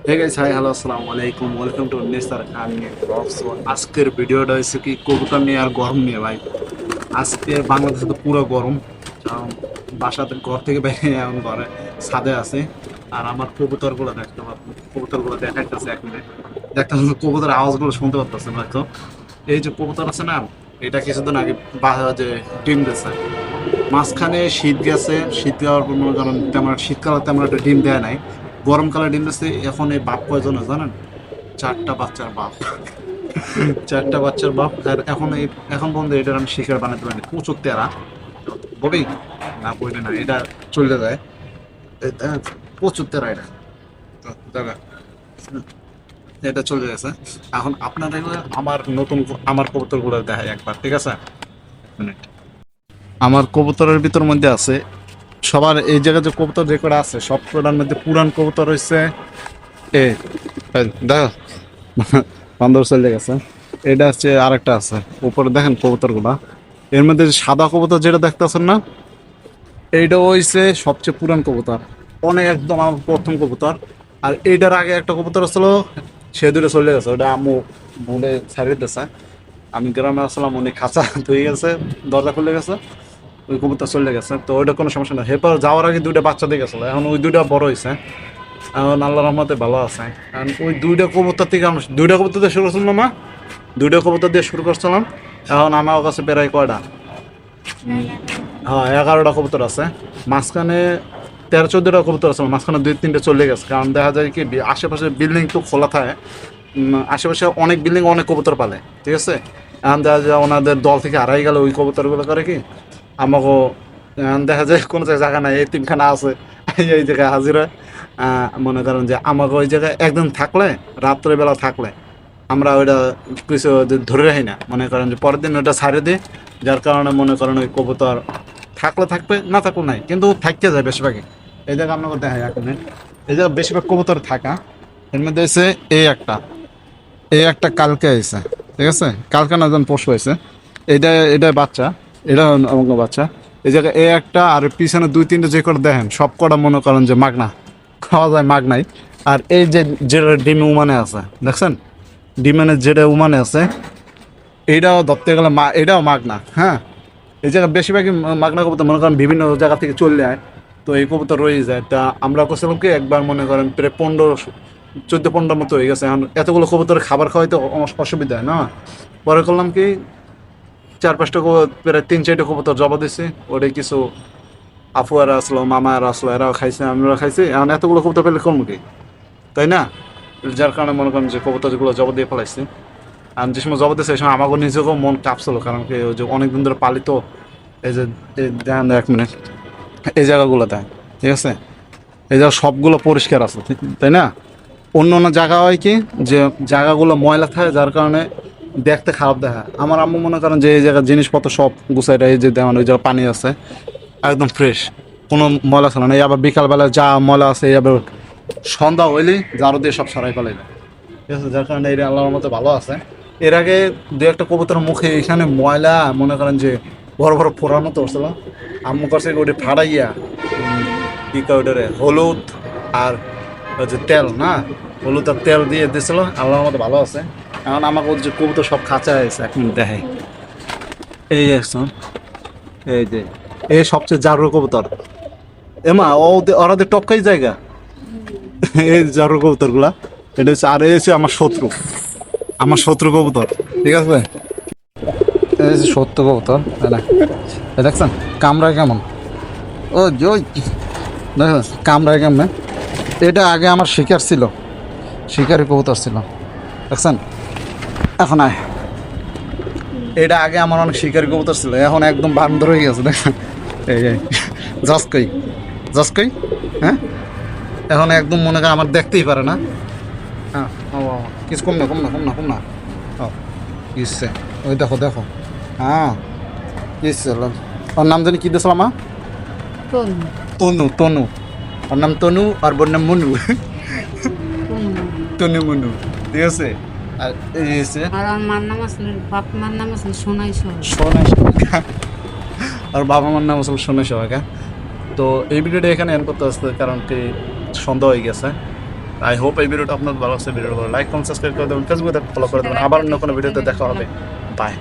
Hey guys, high hello, আসসালামু আলাইকুম, welcome to Nesar Khan blogs. আজকের ভিডিওটা হচ্ছে কি কবুতর নিয়ে আর গরম নিয়ে ভাই। আজকে বাংলাদেশে তো পুরো গরম। কারণ বাসাতে ঘর থেকে বেরিয়ে এখন ঘরে ছাদে আছে। আর আমার কবুতরগুলো দেখতে পাচ্ছি, কবুতরগুলো দেখাইতেছে এক মিনিট। দেখতেছেন কবুতরের আওয়াজগুলো শুনতে পাচ্ছেন হয়তো। এই যে কবুতর আছে না, এটা কিছুদিন আগে যে ডিম দিয়েছে। মাঝখানে শীত গেছে, শীত যাওয়ার পর মনে করেন তেমন শীতকালে তেমন একটা ডিম দেয় নাই। গরমকালে ডিম দিচ্ছে। এখন এই বাপ কয়জন হয় জানেন? চারটা বাচ্চার বাপ। চারটা বাচ্চার বাপ। আর এখন পর্যন্ত এটার আমি শিকার বানাতে পারিনি। প্রচুর তেরা বলি না, বলি না, এটা চলে যায়। এটা প্রচুর তেরা এটা। তো দাদা, এটা চলে গেছে। এখন আপনারা আমার কবুতরগুলো দেখায় একবার, ঠিক আছে? মিনিট। আমার কবুতরের ভিতর মধ্যে আছে সবার এই জায়গায় যে কবুতর যে কটা আছে সব কটার মধ্যে পুরান কবুতর হচ্ছে এ এই দেখো, বান্দর চলে গেছে। এটা হচ্ছে আরেকটা আছে উপরে, দেখেন কবুতর গুলা। এর মধ্যে যে সাদা কবুতর যেটা দেখতেছেন না, এইটা হইছে সবচেয়ে পুরান কবুতর। অনেক একদম আমার প্রথম কবুতর। আর এইটার আগে একটা কবুতর ছিল, সে দুটো চলে গেছে। ওটা আম্মু মনে ছাড়িয়ে দিতেছে। আমি গ্রামে আসলাম, উনি খাঁচা ধুয়ে গেছে, দরজা খুলে গেছে, ওই কবুতর চলে গেছে। তো ওইটা কোনো সমস্যা না। এরপর যাওয়ার আগে দুইটা বাচ্চা দিয়ে গেছিলো, এখন ওই দুইটা বড় হয়েছে। এখন আল্লাহ রহমতে ভালো আছে। কারণ ওই দুইটা কবুতর থেকে আমরা দুইটা কবুতর দিয়ে শুরু করছিলাম না, দুইটা কবুতর দিয়ে শুরু করছিলাম। এখন আমার কাছে প্রায় কয়টা, হ্যাঁ 11টা কবুতর আছে। মাঝখানে 13-14টা কবুতর আছে, মাঝখানে 2-3টে চলে গেছে। কারণ দেখা যায় কি আশেপাশে বিল্ডিং তো খোলা থাকে। আশেপাশে অনেক বিল্ডিং অনেক কবুতর পালে, ঠিক আছে? এখন দেখা যায় ওনাদের দল থেকে হারাই গেলে ওই কবুতরগুলো করে কি আমাকেও এখন দেখা যায় কোনো জায়গা নাই, এই তিনখানা আছে এই জায়গায় হাজির হয়। মনে করেন যে আমাকে ওই জায়গায় একদিন থাকলে, রাত্রেবেলা থাকলে আমরা ওইটা কিছু ধরে রাখি না। মনে করেন যে পরের দিন ওইটা ছাড়ে দিই। যার কারণে মনে করেন ওই কবুতর থাকলে থাকবে, না থাকলে নাই, কিন্তু থাকতে যায় বেশিরভাগই। এই জায়গা আপনাকে দেখা যায় এখন এই জায়গা বেশিরভাগ কবুতর থাকা। এর মধ্যে এসে এই একটা কালকে এসে, ঠিক আছে? কালকে না যেন পরশু হয়েছে। এটা বাচ্চা, এটা আমাকে বাচ্চা। এই জায়গায় একটা আর পিছনে 2-3টে যে কটা দেখেন সব কটা মনে করেন যে মাগনা, খাওয়া যায় মাগনাই। আর এই যে যেটা ডিমে উমানে আছে দেখছেন, ডিমেনের যেটা উমানে আছে, এইটাও ধরতে গেলে এটাও মাগনা। হ্যাঁ, এই জায়গায় বেশিরভাগই মাগনা কবুতর মনে করেন বিভিন্ন জায়গা থেকে চলে যায়। তো এই কবুতর রয়ে যায়। তা আমরা করছিলাম কি একবার মনে করেন প্রায় 14 মতো হয়ে গেছে। এখন এতগুলো কবুতর খাবার খাওয়াইতে অসুবিধা হয় না। পরে করলাম কি 4-5টা প্রায় 3-4টে কবুতর জবা দিছি। ওটাই কিছু আফুয়ারা আসলো, মামারা আসলো, এরাও খাইছে, আমরা খাইছি। এখন এতগুলো কবুতর পেলে করবো কি, তাই না? যার কারণে মনে করেন যে কবুতরগুলো জবা দিয়ে ফেলাইছি। আর যে সময় জবা দিয়েছে সেই সময় আমাকে নিজেকেও মন কাঁপছিল। কারণ কি ওই যে অনেকদিন ধরে পালিত এই যে দেখেন 1 মিনিট, এই জায়গাগুলো দেয়, ঠিক আছে? এই জায়গা সবগুলো পরিষ্কার আছে, তাই না? অন্য অন্য জায়গা হয় কি যে জায়গাগুলো ময়লা থাকে, যার কারণে দেখতে খারাপ দেখা। আমার আম্মু মনে করেন যে এই জায়গার জিনিসপত্র সব গুছাইটা, এই যে দেখেন ওই জায়গায় পানি আছে একদম ফ্রেশ, কোনো ময়লা ছিল না। এই আবার বিকালবেলা যা ময়লা আছে এই আবার সন্ধ্যা হইলেই ঝাড়ু দিয়ে সব সারাই ফেলাই দেয়, ঠিক আছে? যার কারণে এটা আল্লাহর মতো ভালো আছে। এর আগে দু একটা কবুতরের মুখে এখানে ময়লা মনে করেন যে বড় বড় ফোড়ার মতো হচ্ছিল। আম্মু করছে ওটি ফাড়াইয়া কি কয় ওটারে হলুদ আর হচ্ছে তেল, না হলুদ আর তেল দিয়ে দিয়েছিল। আল্লাহর মতো ভালো আছে। এখন আমাকে যে কবুতর সব খাঁচা আছে এখন দেখে, এই যে একজন, এই যে এই সবচেয়ে জারুর কবুতর। এমা ওরাদের টপকাই জায়গা এই জারুর কবুতর গুলা। এটা হচ্ছে, আর এই হচ্ছে আমার শত্রু কবুতর, ঠিক আছে? এই হচ্ছে শত্রু কবুতর, তাই না? এই দেখছেন কামড়ায় কেমন, ও জয়, দেখছেন কামড়ায় কেমন। এটা আগে আমার শিকার ছিল, শিকারি কবুতর ছিল, দেখছেন? এখন আয়, এটা আগে আমার অনেক শিকারি কবুতর ছিল, এখন একদম বান্দর হয়ে গেছে, দেখছেন? এই জসকই জসকই, হ্যাঁ, এখন একদম মনে করে আমার দেখতেই পারে না। হ্যাঁ, ও কিছু কম না। ও কিসে, ওই দেখো দেখো, হ্যাঁ কিসে। ওর নাম জানি কি দিয়েছিলাম মা? তনু। ওর নাম তনু আর বোর নাম মনু। তনু মনু, ঠিক আছে? আর এই হচ্ছে আর আমার মার নাম আসলে বাপ মার নাম আসলে সোনাই সহ। সোনাই সহায়িকা। আর বাবা মার নাম আসলে সোনাই সহায়িকা। তো এই ভিডিওটা এখানে এন্ড করতে আসতে, কারণ কি সন্ধ্যা হয়ে গেছে। আই হোপ এই ভিডিওটা আপনার ভালো লাগছে। ভিডিওটা ভালো লাইক কমেন্ট সাবস্ক্রাইব করে দেবেন, ফেসবুকে ফলো করে দেবেন। আবার অন্য কোনো ভিডিওতে দেখা হবে। বাই।